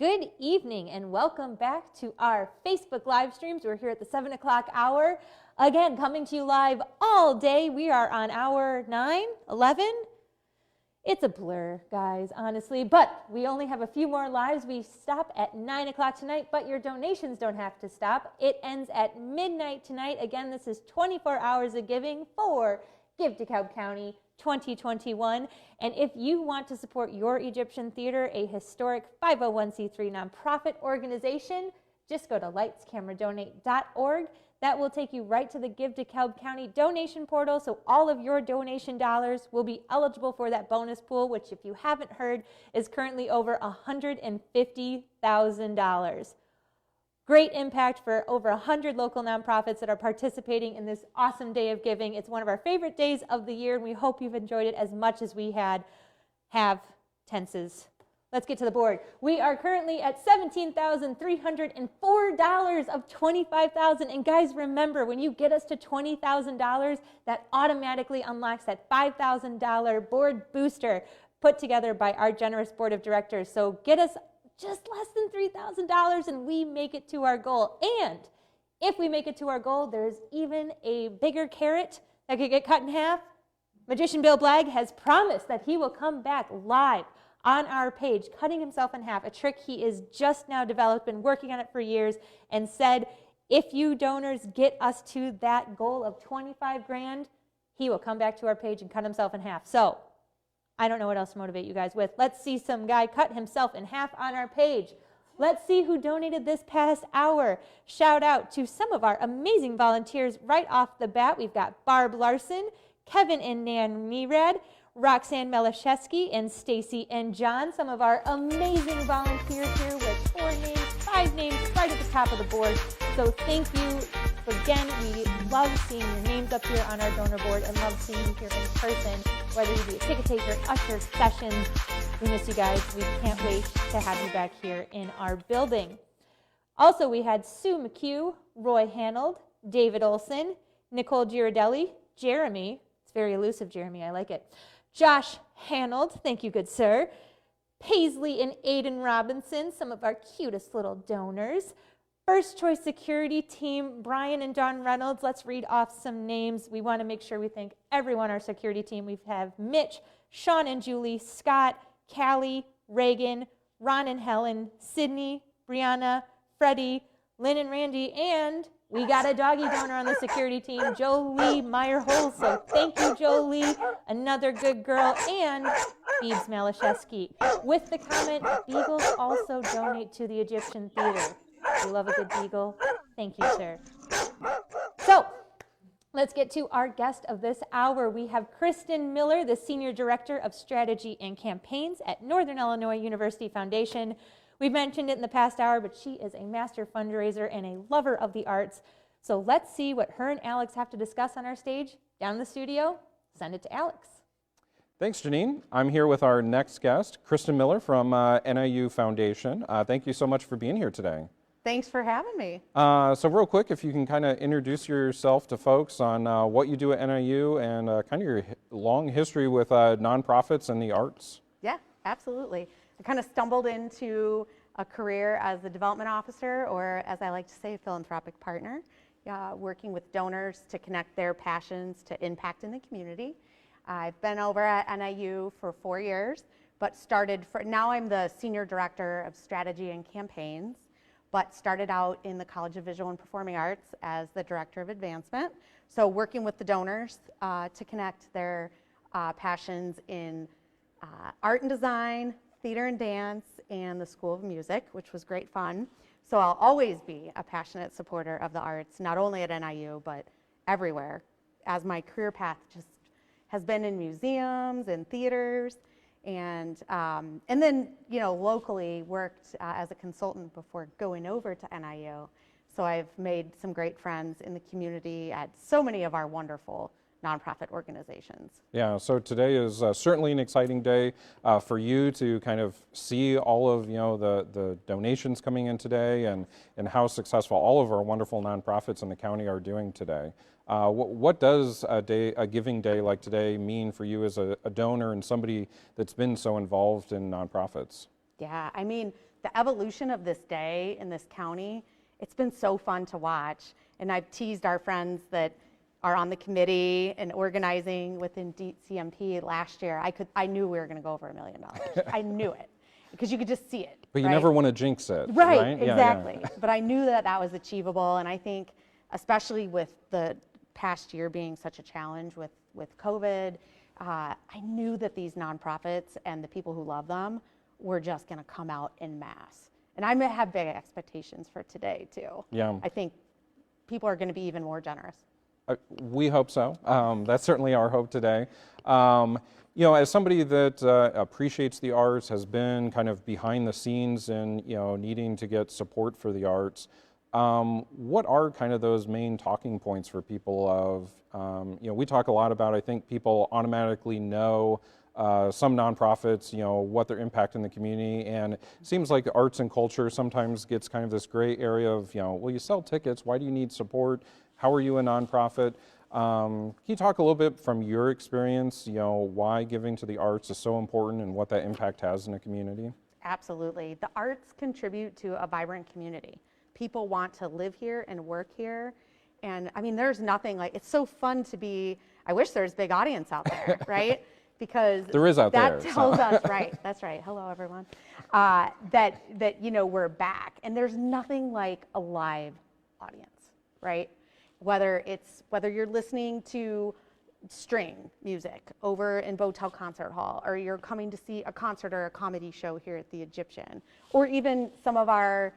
Good evening and welcome back to our Facebook live streams. We're here at the 7 o'clock hour. Again, coming to you live all day. We are on hour 9, 11. It's a blur, guys, honestly, but we only have a few more lives. We stop at 9 o'clock tonight, but your donations don't have to stop. It ends at midnight tonight. Again, this is 24 hours of giving for Give DeKalb County 2021. And if you want to support your Egyptian theater, a historic 501c3 nonprofit organization, just go to lightscameradonate.org. That will take you right to the Give DeKalb County donation portal, so all of your donation dollars will be eligible for that bonus pool, which, if you haven't heard, is currently over $150,000. Great impact for over 100 local nonprofits that are participating in this awesome day of giving. It's one of our favorite days of the year, and we hope you've enjoyed it as much as we have tenses. Let's get to the board. We are currently at $17,304 of $25,000. And guys, remember, when you get us to $20,000, that automatically unlocks that $5,000 board booster put together by our generous board of directors. So get us just less than $3,000 and we make it to our goal. And if we make it to our goal, there's even a bigger carrot that could get cut in half. Magician Bill Blagg has promised that he will come back live on our page, cutting himself in half, a trick he is just now developed, been working on it for years, and said, if you donors get us to that goal of 25 grand, he will come back to our page and cut himself in half. So I don't know what else to motivate you guys with. Let's see some guy cut himself in half on our page. Let's see who donated this past hour. Shout out to some of our amazing volunteers right off the bat. We've got Barb Larson, Kevin and Nan Nerad, Roxanne Melashewski, and Stacy and John. Some of our amazing volunteers here with 4 names, 5 names right at the top of the board. So thank you. Again, we love seeing your names up here on our donor board and love seeing you here in person, whether you be a ticket taker, usher, sessions. We miss you guys. We can't wait to have you back here in our building. Also, we had Sue McHugh, Roy Hanold, David Olson, Nicole Girardelli, Jeremy. It's very elusive, Jeremy. I like it. Josh Hanold. Thank you, good sir. Paisley and Aiden Robinson, some of our cutest little donors. First Choice Security Team, Brian and Dawn Reynolds. Let's read off some names. We want to make sure we thank everyone on our security team. We have Mitch, Sean and Julie, Scott, Callie, Reagan, Ron and Helen, Sydney, Brianna, Freddie, Lynn and Randy, and we got a doggy donor on the security team, Jolie Meyer-Holes. So thank you, Jolie, another good girl, and Beebs Malashewski. With the comment, beagles also donate to the Egyptian theater. We love a good beagle. Thank you, sir. So let's get to our guest of this hour. We have Kristin Miller, the Senior Director of Strategy and Campaigns at Northern Illinois University Foundation. We've mentioned it in the past hour, but she is a master fundraiser and a lover of the arts. So let's see what her and Alex have to discuss on our stage down in the studio. Send it to Alex. Thanks, Janine. I'm here with our next guest, Kristin Miller from NIU Foundation. Thank you so much for being here today. Thanks for having me. So real quick, if you can kind of introduce yourself to folks on what you do at NIU and kind of your long history with nonprofits and the arts. Yeah, absolutely. I kind of stumbled into a career as a development officer, or as I like to say, a philanthropic partner, working with donors to connect their passions to impact in the community. I've been over at NIU for 4 years, but now I'm the Senior Director of Strategy and Campaigns, but started out in the College of Visual and Performing Arts as the Director of Advancement. So working with the donors to connect their passions in art and design, theater and dance, and the School of Music, which was great fun. So I'll always be a passionate supporter of the arts, not only at NIU, but everywhere, as my career path just has been in museums and theaters. And then, locally worked as a consultant before going over to NIU. So I've made some great friends in the community at so many of our wonderful nonprofit organizations. Yeah, so today is certainly an exciting day for you to kind of see all of the donations coming in today and how successful all of our wonderful nonprofits in the county are doing today. What does a giving day like today mean for you as a donor and somebody that's been so involved in nonprofits? Yeah, I mean, the evolution of this day in this county, it's been so fun to watch. And I've teased our friends that are on the committee and organizing within CMP last year. I knew we were going to go over $1 million. I knew it because you could just see it. But you right? never want to jinx it. Right, Yeah, exactly. yeah. But I knew that that was achievable. And I think, especially with the past year being such a challenge with COVID, I knew that these nonprofits and the people who love them were just going to come out en masse. And I have big expectations for today, too. Yeah. I think people are going to be even more generous. We hope so. That's certainly our hope today. You know, as somebody that appreciates the arts, has been kind of behind the scenes and, you know, needing to get support for the arts, what are kind of those main talking points for people of, you know, we talk a lot about, I think people automatically know some nonprofits, you know, what their impact in the community, and it seems like arts and culture sometimes gets kind of this gray area of, you know, well, you sell tickets, why do you need support? How are you a nonprofit? Can you talk a little bit from your experience, you know, why giving to the arts is so important and what that impact has in a community? Absolutely. The arts contribute to a vibrant community. People want to live here and work here. And I mean, there's nothing like, it's so fun to be, I wish there's a big audience out there, right? Because there is out that there. tells us, right, that's right, hello everyone, that you know, we're back. And there's nothing like a live audience, right? Whether you're listening to string music over in Botel Concert Hall, or you're coming to see a concert or a comedy show here at the Egyptian, or even some of our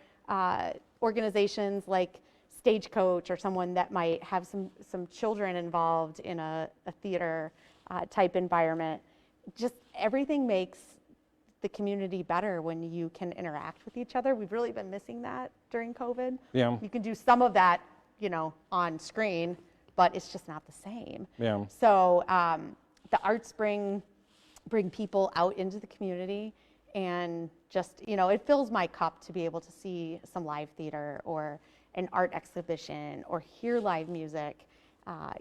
organizations like Stagecoach, or someone that might have some children involved in a theater type environment. Just everything makes the community better when you can interact with each other. We've really been missing that during COVID. Yeah. You can do some of that, you know, on screen, but it's just not the same. Yeah. So the arts bring people out into the community, and just, you know, it fills my cup to be able to see some live theater or an art exhibition or hear live music,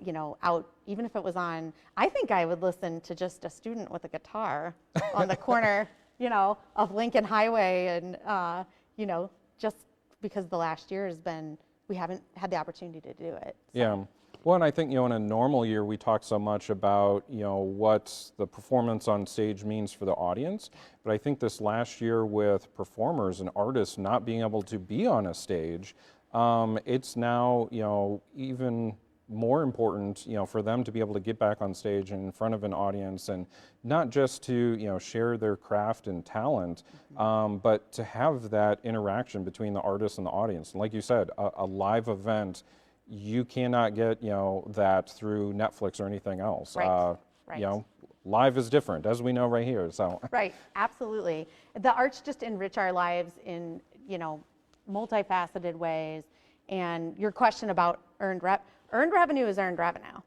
you know, out, even if it was on, I think I would listen to just a student with a guitar on the corner, you know, of Lincoln Highway, and, you know, just because the last year has been, we haven't had the opportunity to do it. So. Yeah. Well, and I think, you know, in a normal year, we talk so much about, you know, what the performance on stage means for the audience. But I think this last year with performers and artists not being able to be on a stage, it's now, you know, even more important, you know, for them to be able to get back on stage and in front of an audience, and not just to, you know, share their craft and talent, but to have that interaction between the artist and the audience. And like you said, a live event, you cannot get, you know, that through Netflix or anything else. Right. Right. You know, live is different, as we know right here. So. Right, absolutely. The arts just enrich our lives in, you know, multifaceted ways. And your question about earned revenue is earned revenue.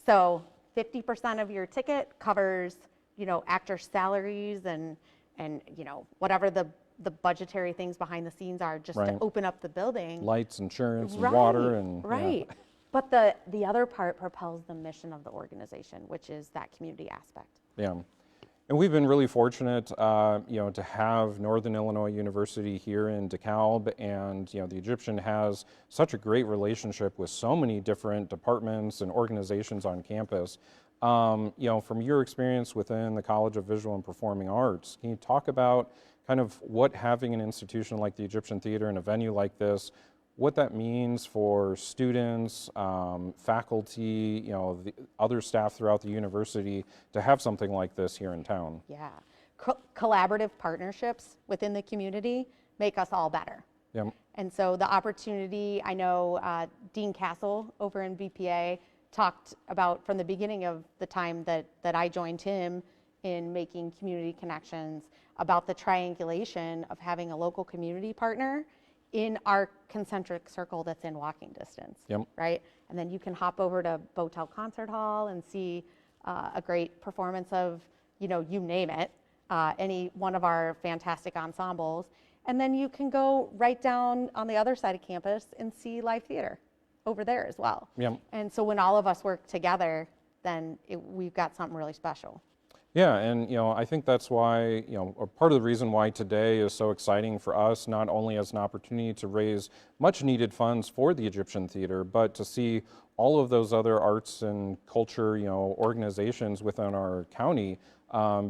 So 50% of your ticket covers, you know, actor salaries and you know, whatever the budgetary things behind the scenes are, just Right. to open up the building. Lights, insurance, and Right, water, and right. Yeah. But the other part propels the mission of the organization, which is that community aspect. Yeah. And we've been really fortunate, you know, to have Northern Illinois University here in DeKalb, and, you know, the Egyptian has such a great relationship with so many different departments and organizations on campus. You know, from your experience within the College of Visual and Performing Arts, can you talk about kind of what having an institution like the Egyptian Theater in a venue like this, what that means for students, faculty, you know, the other staff throughout the university to have something like this here in town? Yeah. Collaborative partnerships within the community make us all better. Yep. And so the opportunity, I know Dean Castle over in BPA talked about from the beginning of the time that I joined him in making community connections, about the triangulation of having a local community partner in our concentric circle that's in walking distance, Yep. right? And then you can hop over to Botel Concert Hall and see a great performance of, you know, you name it, any one of our fantastic ensembles. And then you can go right down on the other side of campus and see live theater over there as well. Yep. And so when all of us work together, then we've got something really special. Yeah, and I think that's why, or part of the reason why today is so exciting for us, not only as an opportunity to raise much needed funds for the Egyptian Theater, but to see all of those other arts and culture, organizations within our county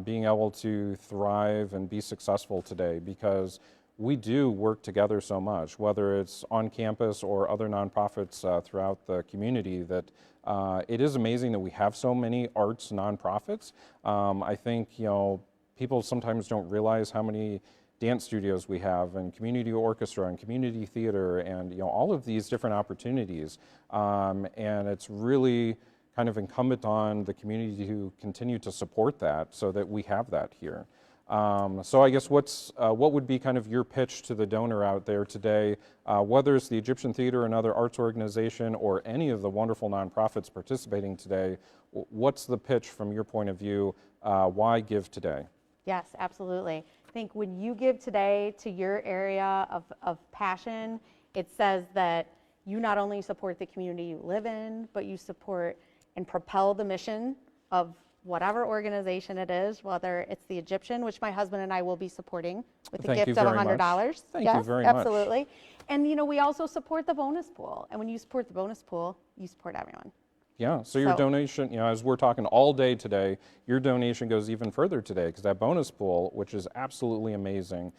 being able to thrive and be successful today, because we do work together so much, whether it's on campus or other nonprofits throughout the community, that it is amazing that we have so many arts nonprofits. I think, people sometimes don't realize how many dance studios we have, and community orchestra and community theater, and all of these different opportunities. And it's really kind of incumbent on the community to continue to support that so that we have that here. So I guess what would be kind of your pitch to the donor out there today, whether it's the Egyptian Theater, another arts organization, or any of the wonderful nonprofits participating today? What's the pitch from your point of view? Why give today? Yes, absolutely. I think when you give today to your area of passion, it says that you not only support the community you live in, but you support and propel the mission of whatever organization it is, whether it's the Egyptian, which my husband and I will be supporting with a gift of $100. Thank you very much. Absolutely. And we also support the bonus pool. And when you support the bonus pool, you support everyone. Yeah, so your donation, as we're talking all day today, your donation goes even further today, because that bonus pool, which is absolutely amazing,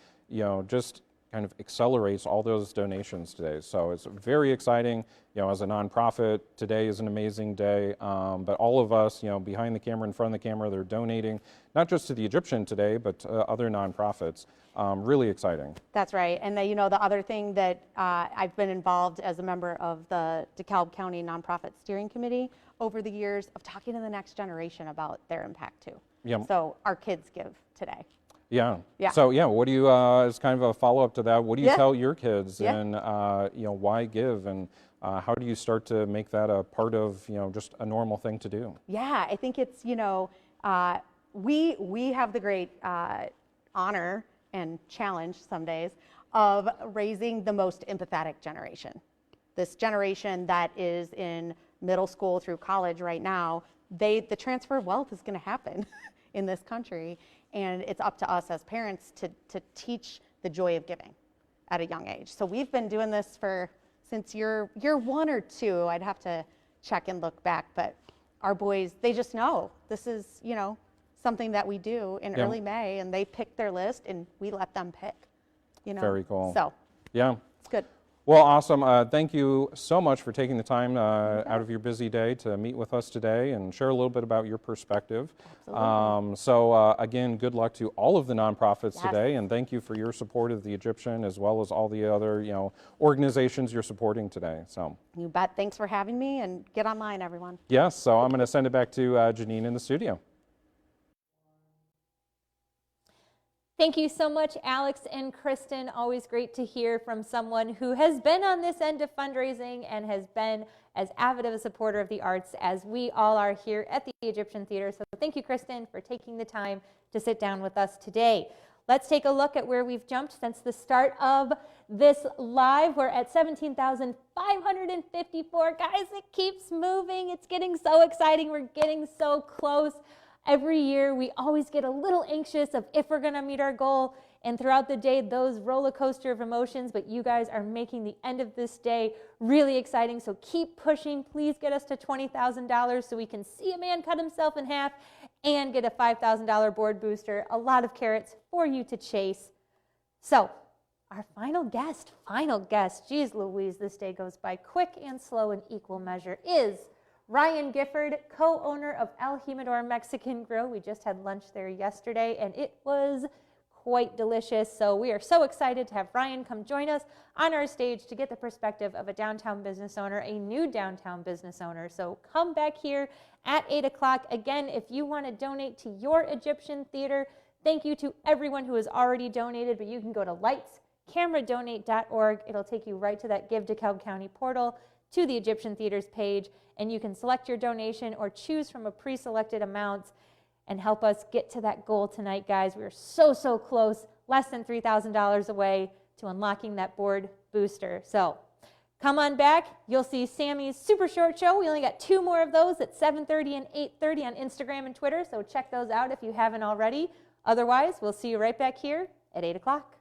just kind of accelerates all those donations today. So it's very exciting. As a nonprofit, today is an amazing day. But all of us, behind the camera, in front of the camera, they're donating, not just to the Egyptian today, but to other nonprofits. Really exciting. That's right. And the other thing that I've been involved as a member of the DeKalb County Nonprofit Steering Committee over the years of talking to the next generation about their impact too. Yep. So our kids give today. Yeah. Yeah. So what do you, as kind of a follow-up to that, what do you tell your kids, Yeah. and why give, and how do you start to make that a part of just a normal thing to do? Yeah, I think it's we have the great honor and challenge some days of raising the most empathetic generation. This generation that is in middle school through college right now, the transfer of wealth is going to happen in this country, and it's up to us as parents to teach the joy of giving at a young age. So we've been doing this since year 1 or 2. I'd have to check and look back, but our boys, they just know this is something that we do in early May, and they pick their list and we let them pick. Very cool. So yeah, it's good. Well, awesome. Thank you so much for taking the time out of your busy day to meet with us today and share a little bit about your perspective. So again, good luck to all of the nonprofits today, and thank you for your support of the Egyptian as well as all the other organizations you're supporting today. So you bet. Thanks for having me, and get online, everyone. Yes. So I'm going to send it back to Janine in the studio. Thank you so much, Alex and Kristin. Always great to hear from someone who has been on this end of fundraising and has been as avid of a supporter of the arts as we all are here at the Egyptian Theater. So thank you, Kristin, for taking the time to sit down with us today. Let's take a look at where we've jumped since the start of this live. We're at 17,554. Guys, it keeps moving. It's getting so exciting. We're getting so close. Every year, we always get a little anxious of if we're going to meet our goal, and throughout the day, those roller coaster of emotions, but you guys are making the end of this day really exciting, so keep pushing. Please get us to $20,000 so we can see a man cut himself in half and get a $5,000 board booster. A lot of carrots for you to chase. So, our final guest, geez Louise, this day goes by quick and slow in equal measure, is Ryan Gifford, co-owner of El Jimador Mexican Grill. We just had lunch there yesterday, and it was quite delicious. So we are so excited to have Ryan come join us on our stage to get the perspective of a downtown business owner, a new downtown business owner. So come back here at 8 o'clock. Again, if you want to donate to your Egyptian Theater, thank you to everyone who has already donated, but you can go to lightscameradonate.org. It'll take you right to that Give DeKalb County portal, to the Egyptian Theater's page, and you can select your donation or choose from a pre-selected amount and help us get to that goal tonight, guys. We're so close, less than $3,000 away to unlocking that board booster. So Come on back. You'll see Sammy's super short show. We only got 2 more of those at 7:30 and 8:30 on Instagram and Twitter, so check those out if you haven't already. Otherwise, we'll see you right back here at 8 o'clock.